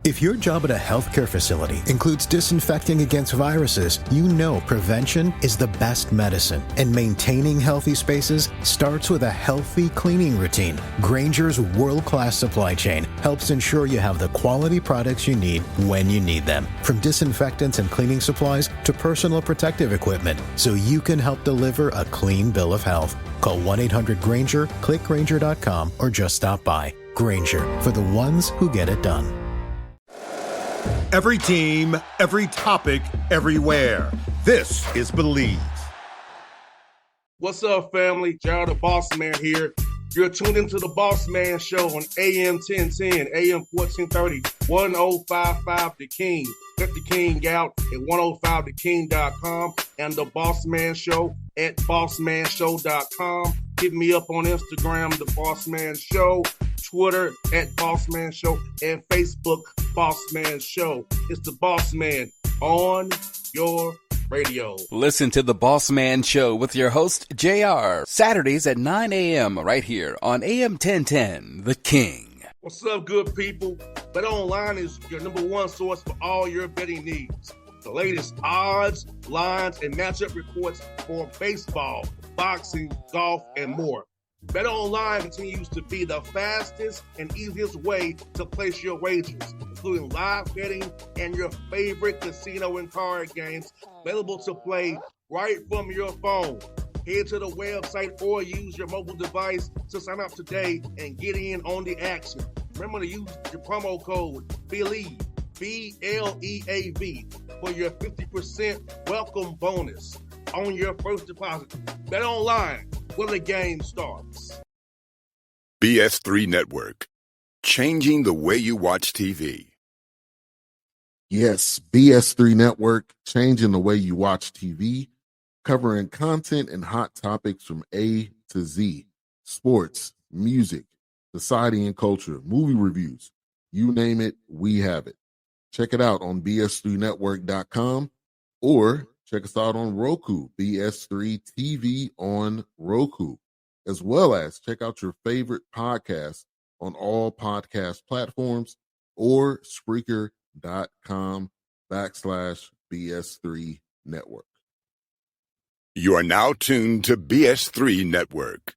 If your job at a healthcare facility includes disinfecting against viruses, you know prevention is the best medicine, and maintaining healthy spaces starts with a healthy cleaning routine. Grainger's world-class supply chain helps ensure you have the quality products you need when you need them, from disinfectants and cleaning supplies to personal protective equipment, so you can help deliver a clean bill of health. Call 1-800-GRAINGER, click Grainger.com, or just stop by. Grainger, for the ones who get it done. Every team, every topic, everywhere. This is Believe. What's up, family? Gerald the Bossman here. You're tuned into the Bossman Show on AM 1010, AM 1430, 1055 The King. Check The King out at 105theking.com and the Bossman Show at bossmanshow.com. Hit me up on Instagram, The Bossman Show, Twitter at Bossman Show, and Facebook, Bossman Show. It's the Bossman on your radio. Listen to the Bossman Show with your host, JR, Saturdays at 9 a.m. right here on AM 1010, The King. What's up, good people? BetOnline is your number one source for all your betting needs. The latest odds, lines, and matchup reports for baseball, boxing, golf, and more. BetOnline continues to be the fastest and easiest way to place your wagers, including live betting and your favorite casino and card games available to play right from your phone. Head to the website or use your mobile device to sign up today and get in on the action. Remember to use your promo code BELIEVE, BLEAV, for your 50% welcome bonus on your first deposit. BetOnline, where the game starts. BS3 Network, changing the way you watch TV. Yes, BS3 Network, changing the way you watch TV, covering content and hot topics from A to Z, sports, music, society and culture, movie reviews, you name it, we have it. Check it out on bs3network.com or check us out on Roku, BS3 TV on Roku, as well as check out your favorite podcasts on all podcast platforms or Spreaker.com/BS3 Network. You are now tuned to BS3 Network.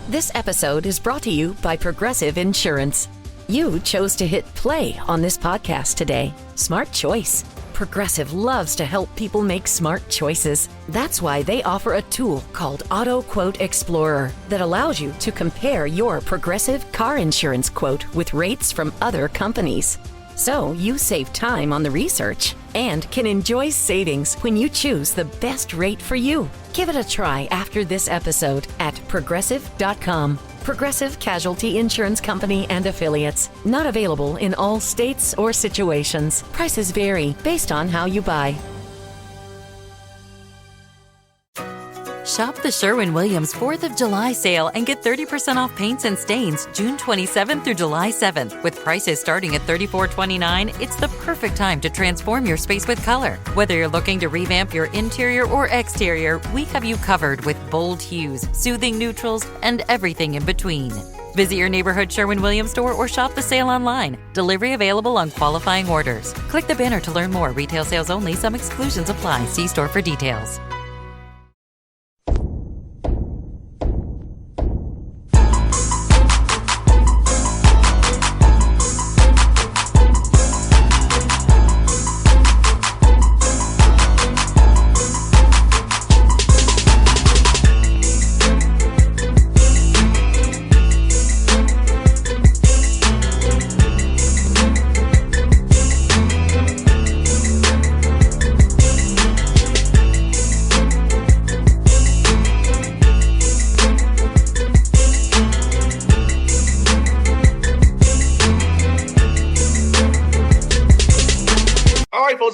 This episode is brought to you by Progressive Insurance. You chose to hit play on this podcast today. Smart choice. Progressive loves to help people make smart choices. That's why they offer a tool called Auto Quote Explorer that allows you to compare your Progressive car insurance quote with rates from other companies. So you save time on the research and can enjoy savings when you choose the best rate for you. Give it a try after this episode at Progressive.com. Progressive Casualty Insurance Company and Affiliates. Not available in all states or situations. Prices vary based on how you buy. Shop the Sherwin-Williams 4th of July sale and get 30% off paints and stains June 27th through July 7th. With prices starting at $34.29, it's the perfect time to transform your space with color. Whether you're looking to revamp your interior or exterior, we have you covered with bold hues, soothing neutrals, and everything in between. Visit your neighborhood Sherwin-Williams store or shop the sale online. Delivery available on qualifying orders. Click the banner to learn more. Retail sales only. Some exclusions apply. See store for details.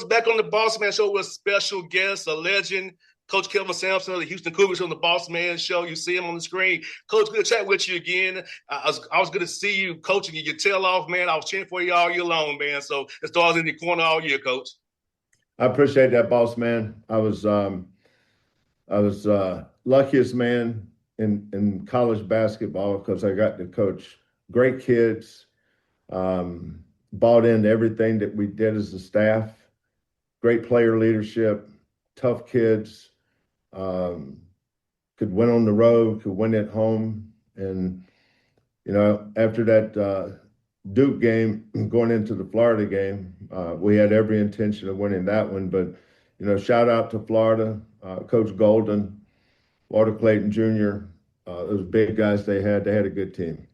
Back on the Bossman Show with special guest, a legend, Coach Kelvin Sampson of the Houston Cougars on the Bossman Show. You see him on the screen. Coach, good to chat with you again. I was good to see you coaching your tail off, man. I was cheering for you all year long, man. So the stars in the corner all year, Coach. I appreciate that, boss man. I was luckiest man in college basketball because I got to coach great kids, bought into everything that we did as a staff. Great player leadership, tough kids, could win on the road, could win at home. And, after that Duke game, going into the Florida game, we had every intention of winning that one. But, shout out to Florida, Coach Golden, Walter Clayton Jr., those big guys they had a good team.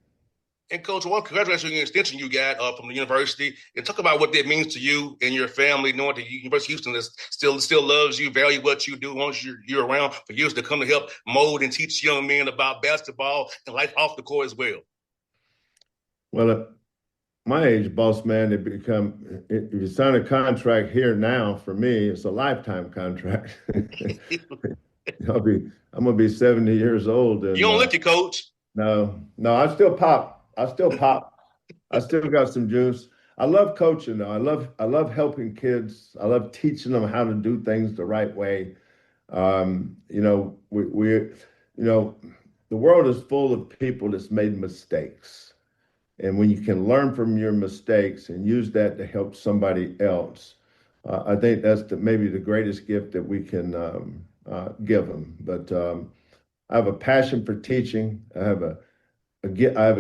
And Coach, well, congratulations on your extension you got from the university. And talk about what that means to you and your family, knowing that the University of Houston still loves you, value what you do, wants you're around for years to come to help mold and teach young men about basketball and life off the court as well. Well, at my age, boss man, if you sign a contract here now, for me, it's a lifetime contract. I'm gonna be 70 years old. And, you don't look it, Coach. No, I still pop. I still got some juice. I love coaching though. I love helping kids. I love teaching them how to do things the right way. The world is full of people that's made mistakes. And when you can learn from your mistakes and use that to help somebody else, I think that's maybe the greatest gift that we can give them. But I have a passion for teaching. I have a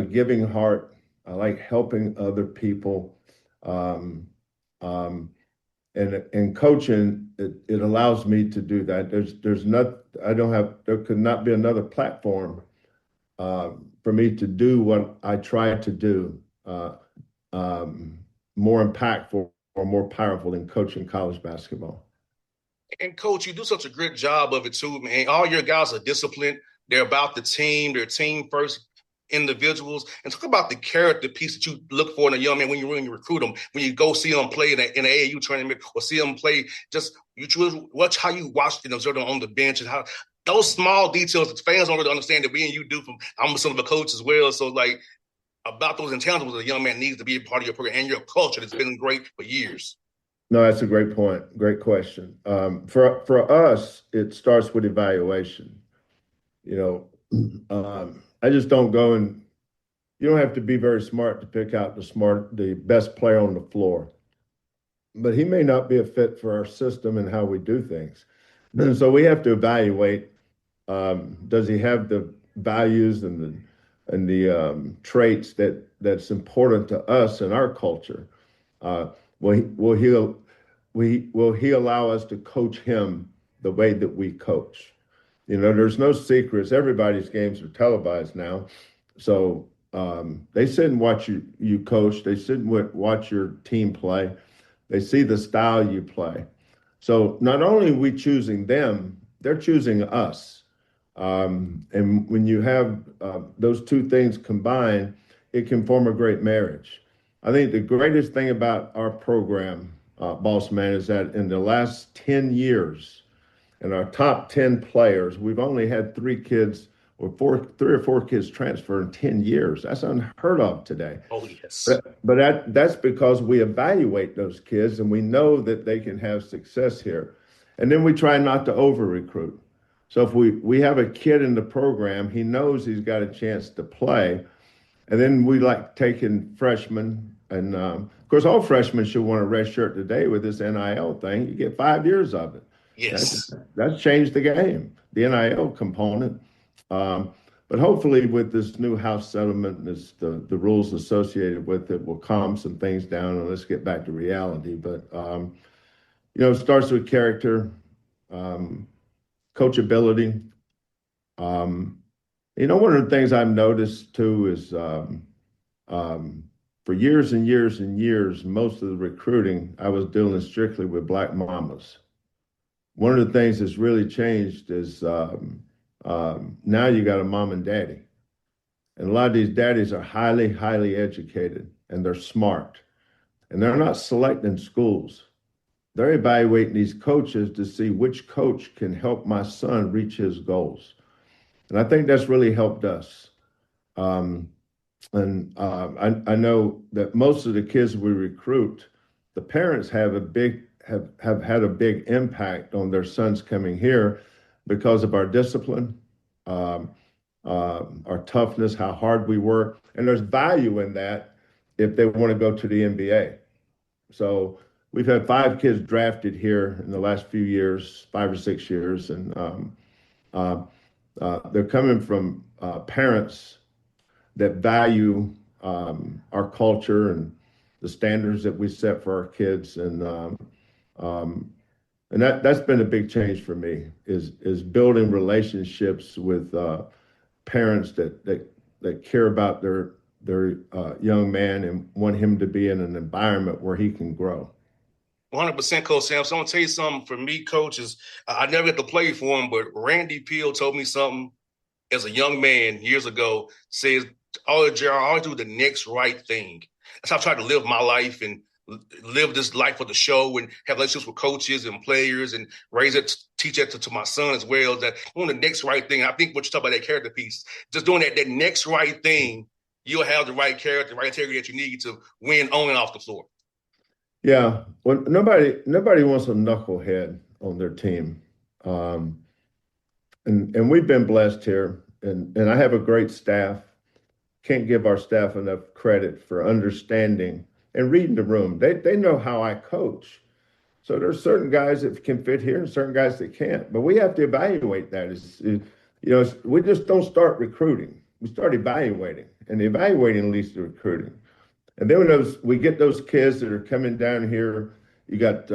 giving heart. I like helping other people, and coaching. It allows me to do that. There could not be another platform for me to do what I try to do more impactful or more powerful than coaching college basketball. And Coach, you do such a great job of it too, man. All your guys are disciplined. They're about the team. They're team first individuals. And talk about the character piece that you look for in a young man when you recruit them, when you go see them play in an AAU tournament or see them play. Just watch how you watch them observe them on the bench and how those small details that fans don't really understand that we and you do. I'm some of the coach as well. So like about those intangibles a young man needs to be a part of your program and your culture that's been great for years. No, that's a great point. Great question. For us, it starts with evaluation. I just don't go and you don't have to be very smart to pick out the best player on the floor. But he may not be a fit for our system and how we do things. And so we have to evaluate, does he have the values and the traits that's important to us and our culture? Will he allow us to coach him the way that we coach? There's no secrets. Everybody's games are televised now. So they sit and watch you coach. They sit and watch your team play. They see the style you play. So not only are we choosing them, they're choosing us. And when you have those two things combined, it can form a great marriage. I think the greatest thing about our program, Bossman, is that in the last 10 years, in our top 10 players, we've only had three or four kids transfer in 10 years. That's unheard of today. Oh, yes. But that's because we evaluate those kids and we know that they can have success here. And then we try not to over-recruit. So if we have a kid in the program, he knows he's got a chance to play. And then we like taking freshmen. And, of course, all freshmen should want a red shirt today with this NIL thing. You get 5 years of it. Yes. That's changed the game, the NIL component. But hopefully with this new House settlement, the rules associated with it will calm some things down and let's get back to reality. But, it starts with character, coachability. One of the things I've noticed too is for years and years and years, most of the recruiting, I was dealing strictly with black mamas. One of the things that's really changed is now you got a mom and daddy. And a lot of these daddies are highly, highly educated and they're smart. And they're not selecting schools. They're evaluating these coaches to see which coach can help my son reach his goals. And I think that's really helped us. I know that most of the kids we recruit, the parents have had a big impact on their sons coming here because of our discipline, our toughness, how hard we work. And there's value in that. if they want to go to the NBA. So we've had 5 kids drafted here in the last few years, 5 or 6 years, and uh, they're coming from parents that value our culture and the standards that we set for our kids, um, and that's been a big change for me is building relationships with parents that care about their young man and want him to be in an environment where he can grow. 100%, Coach Sampson. I'm going to tell you something for me, coaches. I never got to play for him, but Randy Peel told me something as a young man years ago, says, oh, Gerald, I always do the next right thing. That's how I try to live my life and live this life for the show and have relationships with coaches and players and raise it, teach that to my son as well, that doing the next right thing. I think what you talk about, that character piece, just doing that next right thing, you'll have the right character, the right integrity that you need to win on and off the floor. Yeah, well, nobody wants a knucklehead on their team, and we've been blessed here, and I have a great staff. Can't give our staff enough credit for understanding and reading the room. They know how I coach, so there's certain guys that can fit here and certain guys that can't. But we have to evaluate that. We just don't start recruiting. We start evaluating, and the evaluating leads to recruiting. And then when we get those kids that are coming down here, you got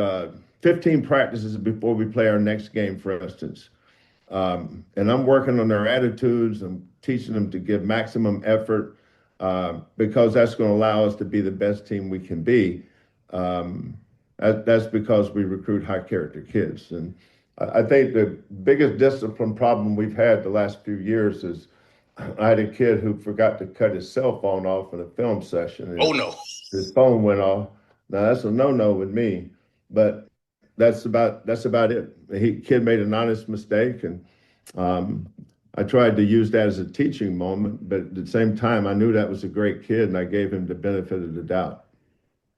15 practices before we play our next game, for instance. And I'm working on their attitudes and teaching them to give maximum effort because that's going to allow us to be the best team we can be. That's because we recruit high character kids. And I think the biggest discipline problem we've had the last few years is I had a kid who forgot to cut his cell phone off in a film session. Oh, no. His phone went off. Now, that's a no-no with me, but that's about it. The kid made an honest mistake, and I tried to use that as a teaching moment, but at the same time, I knew that was a great kid, and I gave him the benefit of the doubt.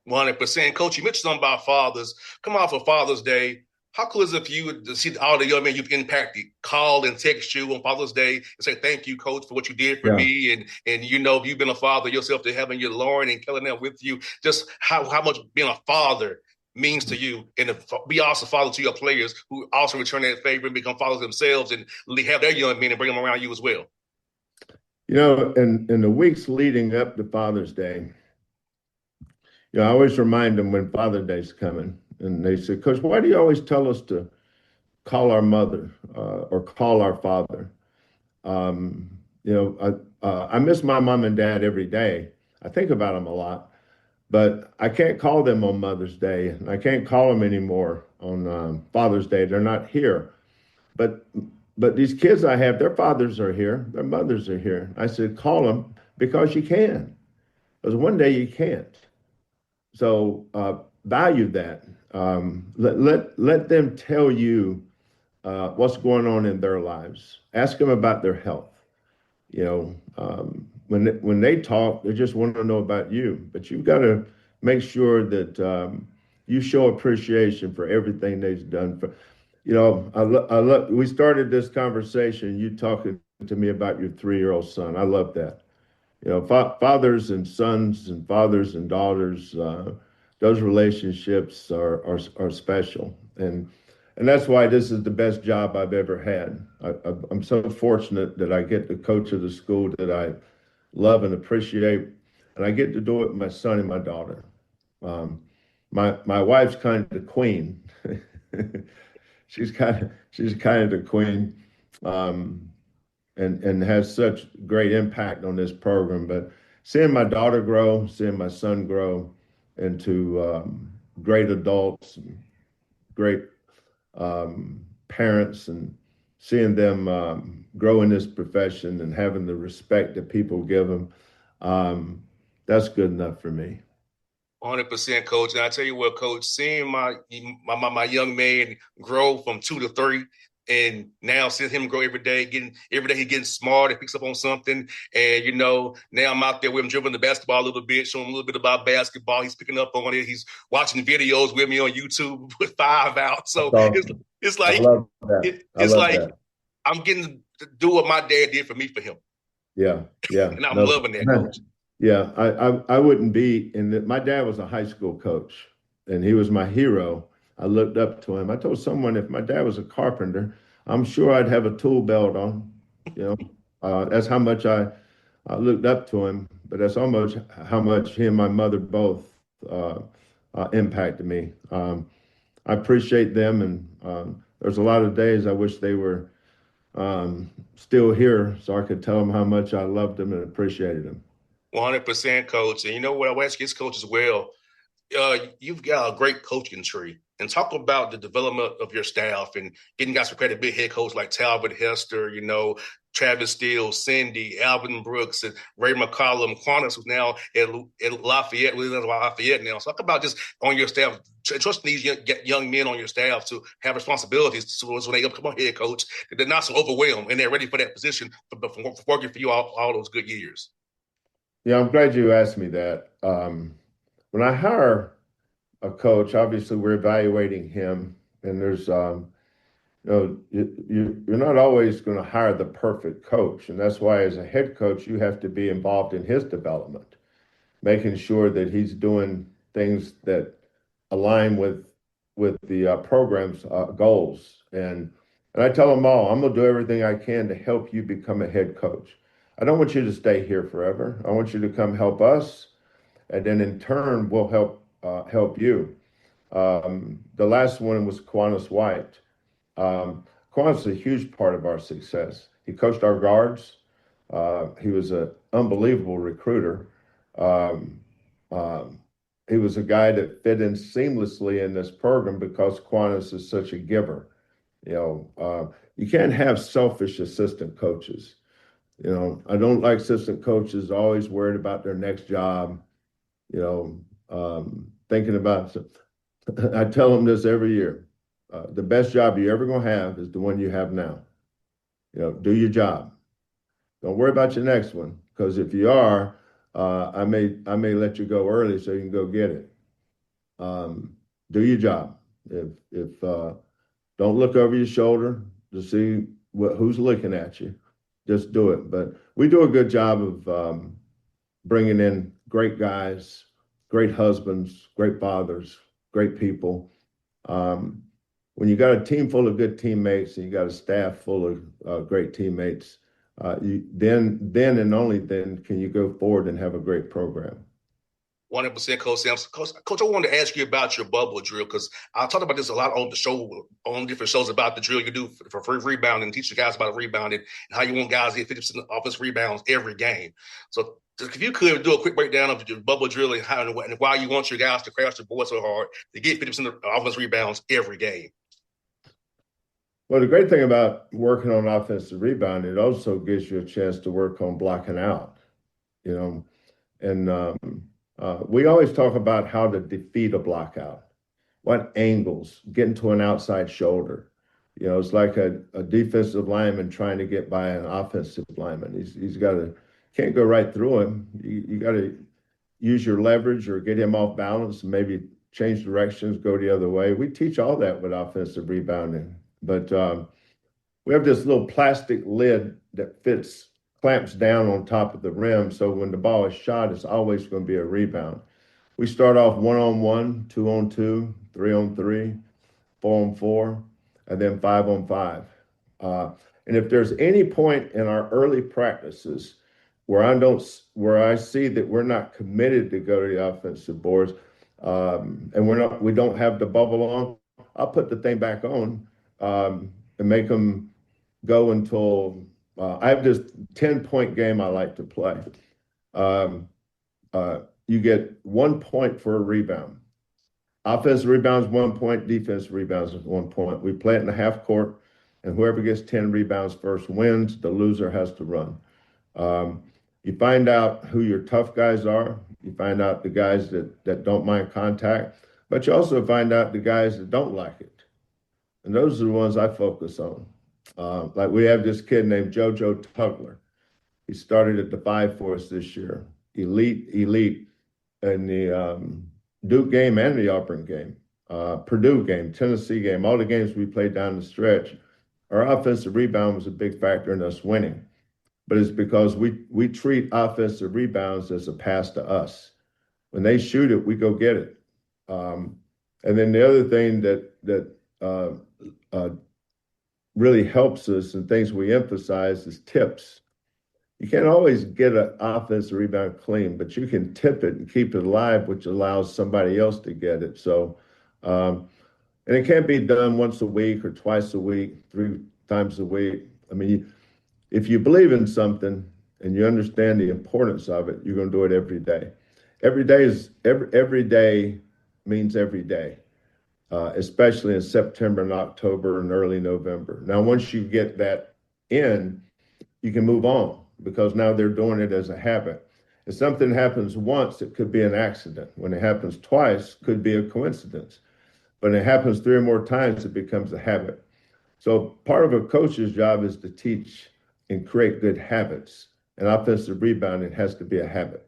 100%. Coach, you mentioned something about fathers. Come off of Father's Day. How cool is it for you to see all the young men you've impacted call and text you on Father's Day and say, thank you, Coach, for what you did for me? And if you've been a father yourself, to having your Lauren and Kelvin there with you, just how much being a father means to you, and be also a father to your players who also return that favor and become fathers themselves and have their young men and bring them around you as well. In the weeks leading up to Father's Day, I always remind them when Father's Day's coming. And they said, Coach, why do you always tell us to call our mother or call our father? I miss my mom and dad every day. I think about them a lot, but I can't call them on Mother's Day. And I can't call them anymore on Father's Day. They're not here. But these kids I have, their fathers are here. Their mothers are here. I said, call them because you can. Because one day you can't. So value that. Let them tell you what's going on in their lives. Ask them about their health. When they talk, they just want to know about you. But you've got to make sure that you show appreciation for everything they've done. We started this conversation, you talking to me about your 3-year-old son. I love that. Fathers and sons and fathers and daughters, those relationships are special. And that's why this is the best job I've ever had. I'm so fortunate that I get to coach at a school that I love and appreciate, and I get to do it with my son and my daughter. My wife's kind of the queen. she's kind of the queen, and has such great impact on this program. But seeing my daughter grow, seeing my son grow into great adults, great parents, and seeing them grow in this profession and having the respect that people give them, that's good enough for me. 100%, Coach. And I tell you what, Coach, seeing my young man grow from 2 to 3, and now seeing him grow every day he's getting smart and picks up on something. And, now I'm out there with him dribbling the basketball a little bit, showing him a little bit about basketball. He's picking up on it. He's watching videos with me on YouTube with 5 out. So it's like, I'm getting to do what my dad did for me for him. Yeah. And I'm loving that, Coach. Yeah, I wouldn't be in the, my dad was a high school coach and he was my hero. I looked up to him. I told someone if my dad was a carpenter, I'm sure I'd have a tool belt on. You know, that's how much I looked up to him, but that's almost how much he and my mother both uh, impacted me. I appreciate them, and there's a lot of days I wish they were still here so I could tell them how much I loved them and appreciated them. 100%, coach. And you know what? I'll ask his coach as well. You've got a great coaching tree. And talk about the development of your staff and getting guys to credit big head coach like Talbot Hester, Travis Steele, Cindy, Alvin Brooks, and Ray McCollum, Quantas, who's now at Lafayette now. So talk about just on your staff, trusting these young men on your staff to have responsibilities so when they come on head coach, they're not so overwhelmed and they're ready for that position for working for you all those good years. Yeah, I'm glad you asked me that. When I hire a coach, obviously we're evaluating him, and there's, you're not always going to hire the perfect coach, and that's why as a head coach you have to be involved in his development, making sure that he's doing things that align with the program's goals. And I tell them all, I'm going to do everything I can to help you become a head coach. I don't want you to stay here forever. I want you to come help us, and then in turn we'll help you. The last one was Quantas White. Quantas is a huge part of our success. He coached our guards. He was an unbelievable recruiter. Um, he was a guy that fit in seamlessly in this program because Quantas is such a giver. You can't have selfish assistant coaches. I don't like assistant coaches always worried about their next job, thinking about, I tell them this every year. The best job you're ever going to have is the one you have now. Do your job. Don't worry about your next one, because if you are, I may let you go early so you can go get it. Do your job. If don't look over your shoulder to see who's looking at you. Just do it. But we do a good job of bringing in great guys, great husbands, great fathers, great people. When you got a team full of good teammates and you got a staff full of great teammates, then and only then can you go forward and have a great program. 100%, Coach Sampson. Coach, I wanted to ask you about your bubble drill because I talked about this a lot on the show, on different shows about the drill you do for free rebounding, teach the guys about rebounding and how you want guys to get 50% offensive rebounds every game. So if you could do a quick breakdown of your bubble drill and how and why you want your guys to crash the board so hard to get 50% of offensive rebounds every game. Well, the great thing about working on offensive rebound, it also gives you a chance to work on blocking out, and we always talk about how to defeat a blockout, what angles, getting to an outside shoulder. It's like a defensive lineman trying to get by an offensive lineman. He's can't go right through him. You got to use your leverage or get him off balance and maybe change directions, go the other way. We teach all that with offensive rebounding. But we have this little plastic lid that clamps down on top of the rim. So when the ball is shot, it's always going to be a rebound. We start off 1-on-1, 2-on-2, 3-on-3, 4-on-4, and then 5-on-5. And if there's any point in our early practices where I see that we're not committed to go to the offensive boards, and we don't have the bubble on, I'll put the thing back on and make them go until I have this 10-point game I like to play. You get 1 point for a rebound. Offensive rebounds 1 point, defensive rebounds 1 point. We play it in the half court, and whoever gets 10 rebounds first wins. The loser has to run. You find out who your tough guys are. You find out the guys that don't mind contact, but you also find out the guys that don't like it. And those are the ones I focus on. Like we have this kid named JoJo Tugler. He started at the 5 for us this year. Elite in the Duke game and the Auburn game, Purdue game, Tennessee game, all the games we played down the stretch. Our offensive rebound was a big factor in us winning. but it's because we treat offensive rebounds as a pass to us. When they shoot it, we go get it. And then the other thing that really helps us and things we emphasize is tips. You can't always get an offensive rebound clean, but you can tip it and keep it alive, which allows somebody else to get it. So, and it can't be done once a week or twice a week, 3 times a week. I mean, if you believe in something and you understand the importance of it, you're going to do it every day. Every day means every day, especially in September and October and early November. Now, once you get that in, you can move on because now they're doing it as a habit. If something happens once, it could be an accident. When it happens twice, it could be a coincidence. But when it happens 3 or more times, it becomes a habit. So part of a coach's job is to teach and create good habits. And offensive rebounding has to be a habit.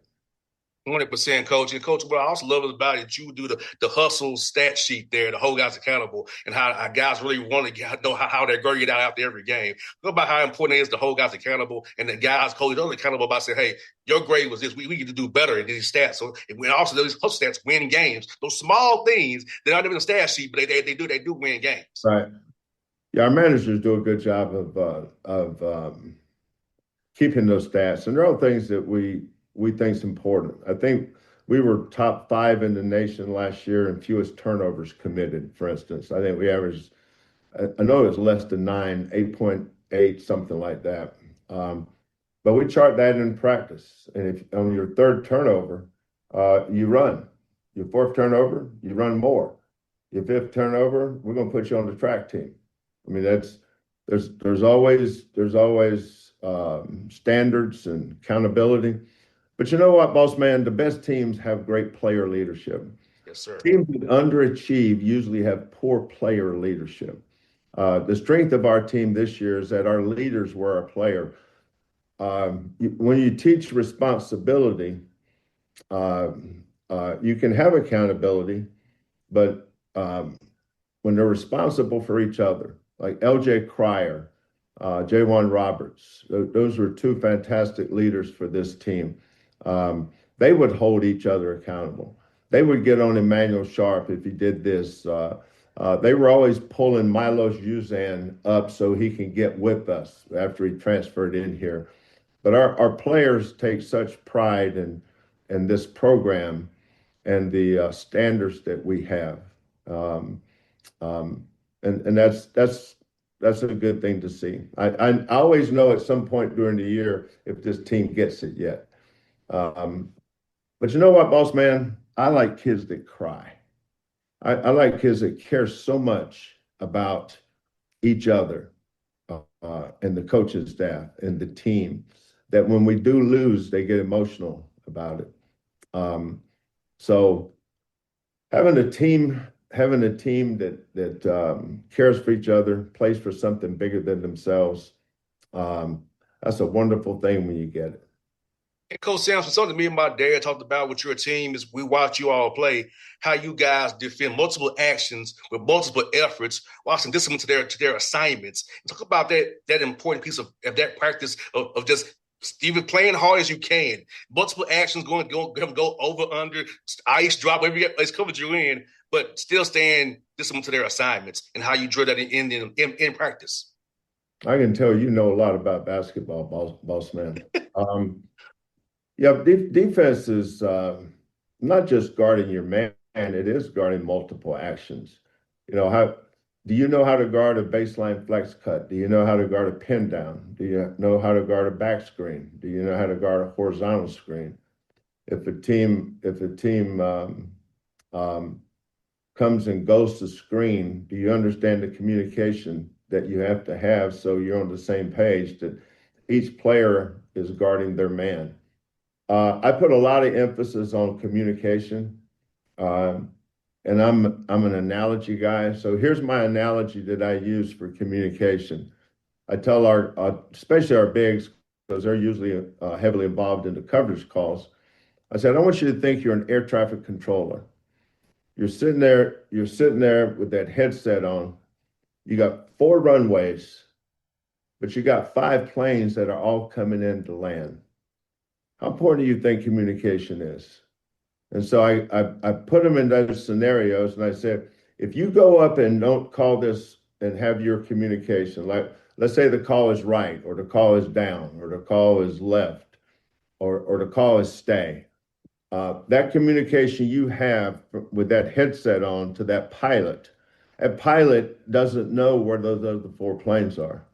100%, coach. And coach, what I also love about it, you do the hustle stat sheet there, the whole guys accountable, and how our guys really want to know how they're going to get out after every game. Talk about how important it is to hold guys accountable, and the guys, coach, those accountable about saying, hey, your grade was this. We get to do better in these stats. So and also those hustle stats win games. Those small things, they're not even a stat sheet, but they do win games. Right. Yeah, our managers do a good job of keeping those stats, and there are things that we think is important. I think we were top 5 in the nation last year in fewest turnovers committed, for instance. I think we averaged, I know it was less than 9, 8.8, something like that. But we chart that in practice. And if on your 3rd turnover, you run. Your 4th turnover, you run more. Your 5th turnover, we're going to put you on the track team. I mean, there's always standards and accountability. But you know what, boss man? The best teams have great player leadership. Yes, sir. Teams that underachieve usually have poor player leadership. The strength of our team this year is that our leaders were our player. When you teach responsibility, you can have accountability, but when they're responsible for each other, like L.J. Cryer, J1 Roberts, those were 2 fantastic leaders for this team. They would hold each other accountable. They would get on Emmanuel Sharp if he did this. They were always pulling Milos Uzan up so he can get with us after he transferred in here. But our players take such pride in this program and the standards that we have. And that's a good thing to see. I always know at some point during the year if this team gets it yet. But you know what, boss man? I like kids that cry. I like kids that care so much about each other and the coaching staff and the team that when we do lose, they get emotional about it. So having a team that cares for each other, plays for something bigger than themselves, that's a wonderful thing when you get it. And Coach Sampson, something me and my dad talked about with your team is we watch you all play, how you guys defend multiple actions with multiple efforts, watching discipline to their assignments. Talk about that important piece of that practice of just even playing hard as you can. Multiple actions go over, under, ice drop, whatever place covered you in, but still staying disciplined to their assignments and how you drill that in practice. I can tell you know a lot about basketball, boss man. Yeah, defense is not just guarding your man, it is guarding multiple actions. Do you know how to guard a baseline flex cut? Do you know how to guard a pin down? Do you know how to guard a back screen? Do you know how to guard a horizontal screen? If a team comes and goes to screen, do you understand the communication that you have to have so you're on the same page that each player is guarding their man? I put a lot of emphasis on communication, and I'm an analogy guy. So here's my analogy that I use for communication. I tell especially our bigs, because they're usually heavily involved in the coverage calls. I said, I want you to think you're an air traffic controller. You're sitting there with that headset on. You got 4 runways but you got 5 planes that are all coming in to land. How important do you think communication is? And so I put them in those scenarios, and I said, if you go up and don't call this and have your communication, like let's say the call is right, or the call is down, or the call is left, or the call is stay. That communication you have with that headset on to that pilot doesn't know where those other 4 planes are.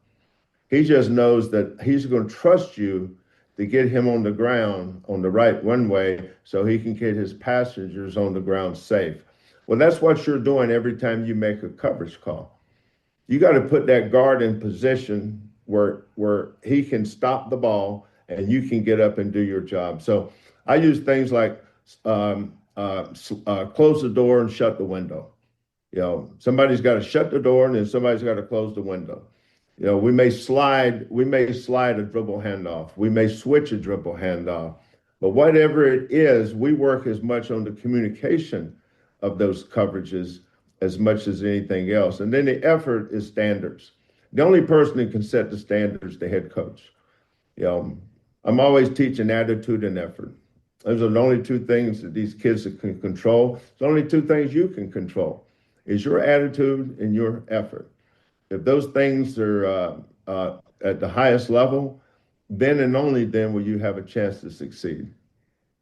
He just knows that he's going to trust you to get him on the ground on the right runway so he can get his passengers on the ground safe. Well, that's what you're doing every time you make a coverage call. You got to put that guard in position where he can stop the ball and you can get up and do your job. So I use things like close the door and shut the window. Somebody's got to shut the door and then somebody's got to close the window. We may slide a dribble handoff. We may switch a dribble handoff. But whatever it is, we work as much on the communication of those coverages as much as anything else. And then the effort is standards. The only person that can set the standards is the head coach. I'm always teaching attitude and effort. Those are the only 2 things that these kids can control. The only 2 things you can control is your attitude and your effort. If those things are at the highest level, then and only then will you have a chance to succeed.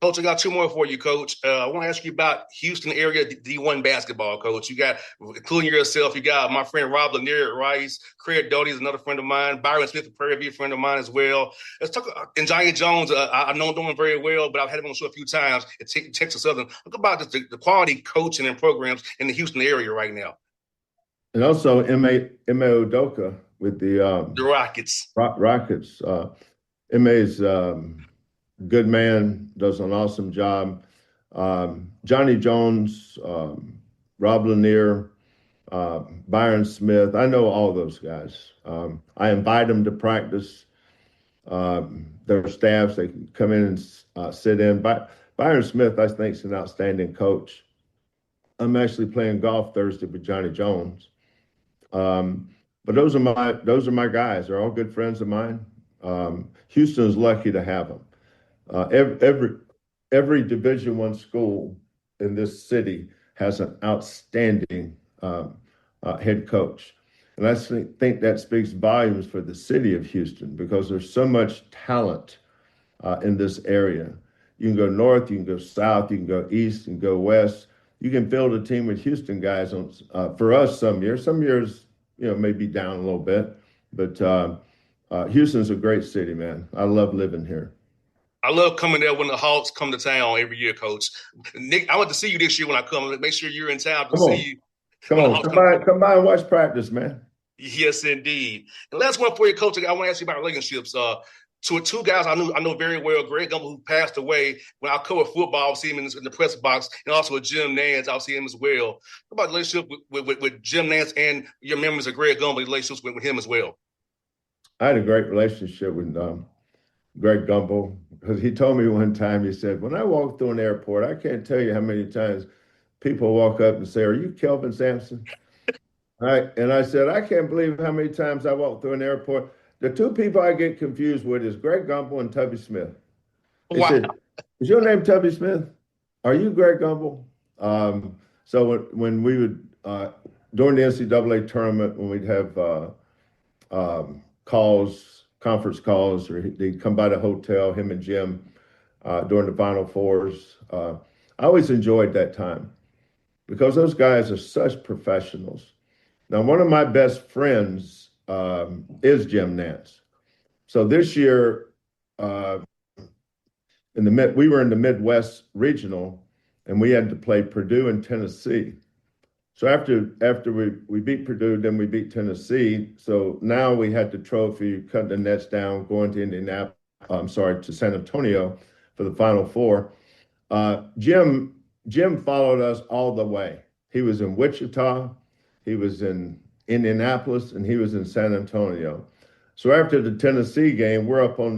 Coach, I got 2 more for you, Coach. I want to ask you about Houston area D1 basketball, Coach. You got, including yourself, you got my friend Rob Lanier at Rice, Craig Doty is another friend of mine, Byron Smith at Prairie View, a friend of mine as well. Let's talk, and Johnny Jones, I know him very well, but I've had him on the show a few times at Texas Southern. Talk about the quality coaching and programs in the Houston area right now. And also Ime Udoka with the Rockets. Rockets. Ime's good man, does an awesome job. Johnny Jones, Rob Lanier, Byron Smith. I know all those guys. I invite them to practice. Their staffs, they can come in and sit in. Byron Smith, I think, is an outstanding coach. I'm actually playing golf Thursday with Johnny Jones. But those are my guys. They're all good friends of mine. Houston's lucky to have them. Every Division I school in this city has an outstanding head coach. And I think that speaks volumes for the city of Houston because there's so much talent in this area. You can go north, you can go south, you can go east, you can go west. You can build a team with Houston guys on for us some years. Some years, may be down a little bit. But Houston's a great city, man. I love living here. I love coming there when the Hawks come to town every year, Coach. Nick, I want to see you this year when I come. Make sure you're in town to see you. Come by and watch practice, man. Yes, indeed. The last one for you, Coach. I want to ask you about relationships. Two guys I know very well. Greg Gumbel, who passed away. When I cover football, I'll see him in the press box, and also with Jim Nance, I'll see him as well. What about the relationship with Jim Nance and your memories of Greg Gumbel, relationships with him as well? I had a great relationship with Greg Gumbel, because he told me one time, he said, when I walk through an airport, I can't tell you how many times people walk up and say, "Are you Kelvin Sampson?" And I said, I can't believe how many times I walk through an airport. The 2 people I get confused with is Greg Gumbel and Tubby Smith. He said, "Is your name Tubby Smith? Are you Greg Gumbel?" So when we would, during the NCAA tournament, when we'd have conference calls, or they'd come by the hotel, him and Jim, during the Final Fours. I always enjoyed that time because those guys are such professionals. Now, one of my best friends is Jim Nance. So this year, we were in the Midwest Regional, and we had to play Purdue and Tennessee. So after we beat Purdue, then we beat Tennessee. So now we had the trophy, cut the nets down, going to to San Antonio for the Final Four. Jim followed us all the way. He was in Wichita, he was in Indianapolis, and he was in San Antonio. So after the Tennessee game, we're up on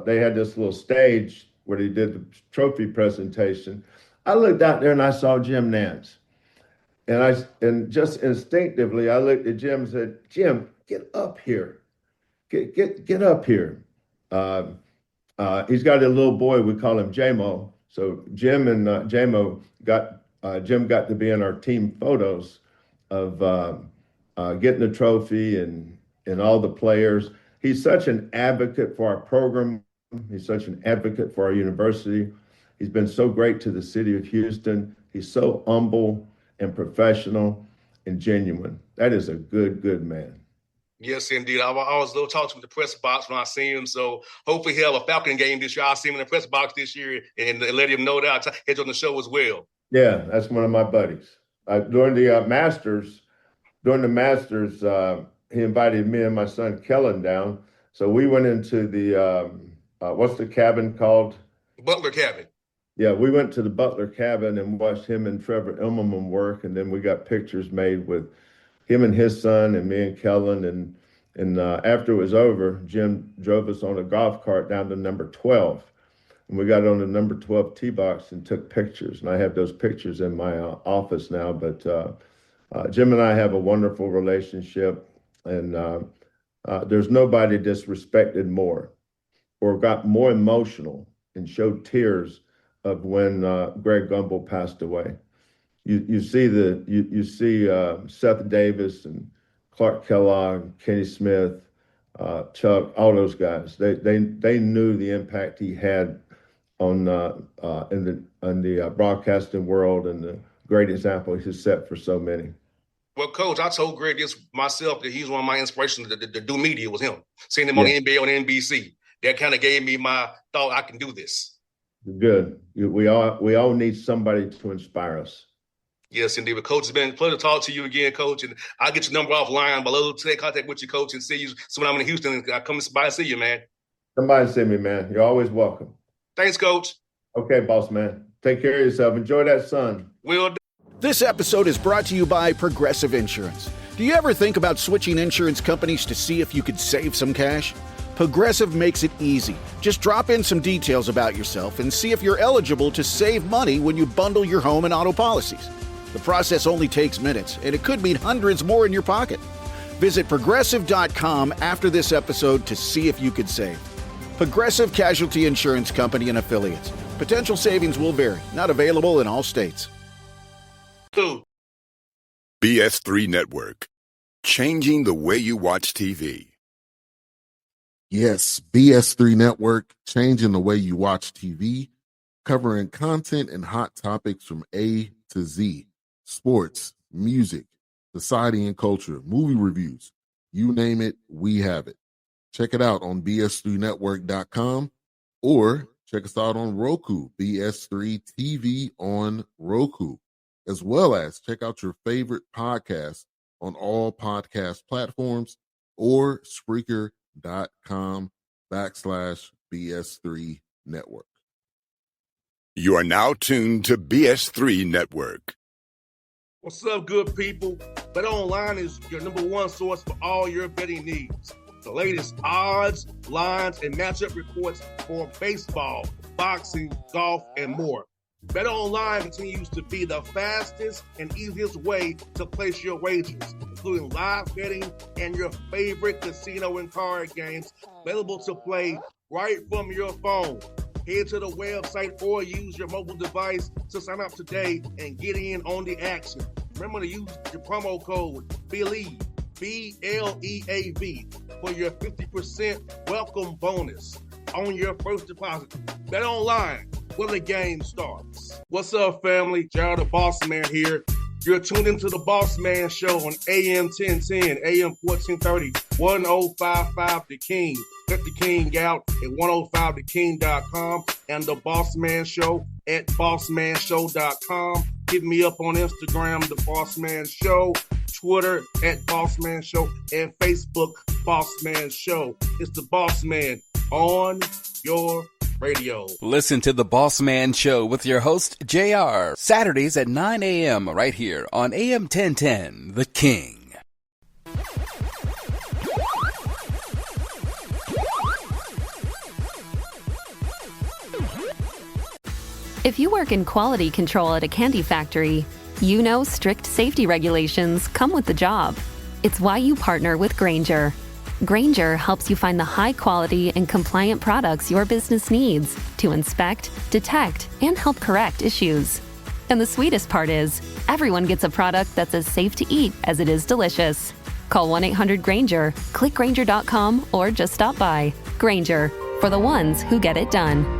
they had this little stage where they did the trophy presentation. I looked out there and I saw Jim Nance. And just instinctively, I looked at Jim and said, "Jim, get up here." get up here. He's got a little boy, we call him JMO. So Jim and Jim got to be in our team photos of getting the trophy and all the players. He's such an advocate for our program. He's such an advocate for our university. He's been so great to the city of Houston. He's so humble and professional and genuine. That is a good man. Yes, indeed. I always love talking to him in the press box when I see him. So hopefully he'll have a Falcon game this year. I'll see him in the press box this year and let him know that I catch on the show as well. Yeah, that's one of my buddies. During the Masters, he invited me and my son Kelvin down. So we went into the what's the cabin called? Butler cabin. Yeah, we went to the Butler cabin and watched him and Trevor Immelman work, and then we got pictures made with him and his son and me and Kelvin. And after it was over, Jim drove us on a golf cart down to number 12. And we got on the number 12 tee box and took pictures. And I have those pictures in my office now. But Jim and I have a wonderful relationship. And there's nobody disrespected more or got more emotional and showed tears of when Greg Gumbel passed away. You see Seth Davis and Clark Kellogg, Kenny Smith, Chuck, all those guys. They knew the impact he had on in the broadcasting world and the great example he set for so many. Well, Coach, I told Greg this myself that he's one of my inspirations to do media was him. Seeing him on the NBA on NBC, that kind of gave me my thought I can do this. Good. We all need somebody to inspire us. Yes, indeed. But Coach, it's been a pleasure to talk to you again, Coach. And I'll get your number offline, but I'll take contact with you, Coach, and see you. So when I'm in Houston, I come by and see you, man. Come by and see me, man. You're always welcome. Thanks, Coach. Okay, boss man. Take care of yourself. Enjoy that sun. Will do. This episode is brought to you by Progressive Insurance. Do you ever think about switching insurance companies to see if you could save some cash? Progressive makes it easy. Just drop in some details about yourself and see if you're eligible to save money when you bundle your home and auto policies. The process only takes minutes, and it could mean hundreds more in your pocket. Visit Progressive.com after this episode to see if you could save. Progressive Casualty Insurance Company and Affiliates. Potential savings will vary. Not available in all states. BS3 Network. Changing the way you watch TV. Yes, BS3 Network, changing the way you watch TV, covering content and hot topics from A to Z. Sports, music, society and culture, movie reviews, you name it, we have it. Check it out on bs3network.com or check us out on Roku, BS3 TV on Roku, as well as check out your favorite podcast on all podcast platforms or Spreaker.com/BS3 Network. You are now tuned to BS3 Network. What's up, good people? Bet Online is your number one source for all your betting needs. The latest odds, lines, and matchup reports for baseball, boxing, golf, and more. Bet Online continues to be the fastest and easiest way to place your wagers, including live betting and your favorite casino and card games available to play right from your phone. Head to the website or use your mobile device to sign up today and get in on the action. Remember to use your promo code BELIEVE, BLEAV, for your 50% welcome bonus on your first deposit. Bet Online, where the game starts. What's up, family? Jared the Bossman here. You're tuned into the Bossman Show on AM 1010, AM 1430, 1055 The King. Let the King out at 105theking.com and the Bossman Show at bossmanshow.com. Hit me up on Instagram, The Bossman Show, Twitter at Bossman Show, and Facebook, Bossman Show. It's the Bossman on your radio. Listen to The Bossman Show with your host, JR, Saturdays at 9 a.m. right here on AM 1010, The King. If you work in quality control at a candy factory, you know strict safety regulations come with the job. It's why you partner with Grainger, Grainger helps you find the high-quality and compliant products your business needs to inspect, detect, and help correct issues. And the sweetest part is, everyone gets a product that's as safe to eat as it is delicious. Call 1-800-GRAINGER, click Grainger.com, or just stop by. Grainger, for the ones who get it done.